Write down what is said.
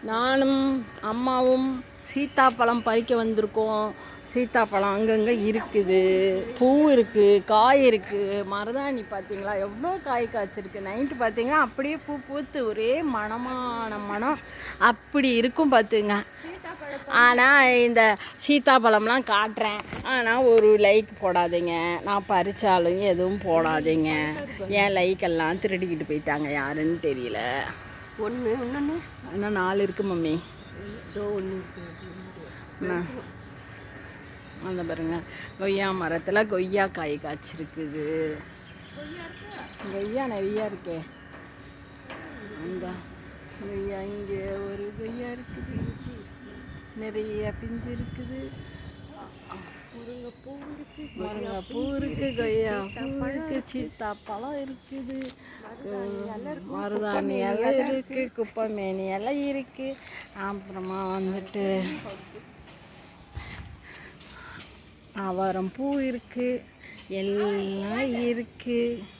நானும் அம்மாவும் சீத்தாப்பழம் பறிக்க வந்திருக்கோம். சீத்தாப்பழம் அங்கங்கே இருக்குது, பூ இருக்குது, காய் இருக்குது. மருதாணி பார்த்தீங்களா எவ்வளோ காய் காய்ச்சிருக்கு. நைட்டு பார்த்தீங்கன்னா அப்படியே பூ பூத்து ஒரே மணமான மனம் அப்படி இருக்கும் பார்த்துங்க. ஆனால் இந்த சீத்தாப்பழம்லாம் காட்டுறேன், ஆனால் ஒரு லைக் போடாதீங்க. நான் பறித்தாலும் எதுவும் போடாதீங்க. என் லைக்கெல்லாம் திருடிக்கிட்டு போயிட்டாங்க, யாருன்னு தெரியல. இன்னும் 4 இருக்கு மம்மி. அந்த பாருங்க, கொய்யா மரத்தில் கொய்யா காய் காய்ச்சிருக்குது. கொய்யா நிறையா இருக்கே. அந்த கொய்யா இங்கே ஒரு கொய்யா இருக்குது, நிறைய பிஞ்சு இருக்குது. முருங்கைப்பூ இருக்குது, கொய்யா பூ இருக்குது, சீத்தாப்பழம் இருக்குது, மருதாணி இலை இருக்குது, குப்பைமேனி இலை இருக்குது. அப்புறமா வந்துட்டு அவரம் பூ இருக்குது, எல்லாம் இருக்குது.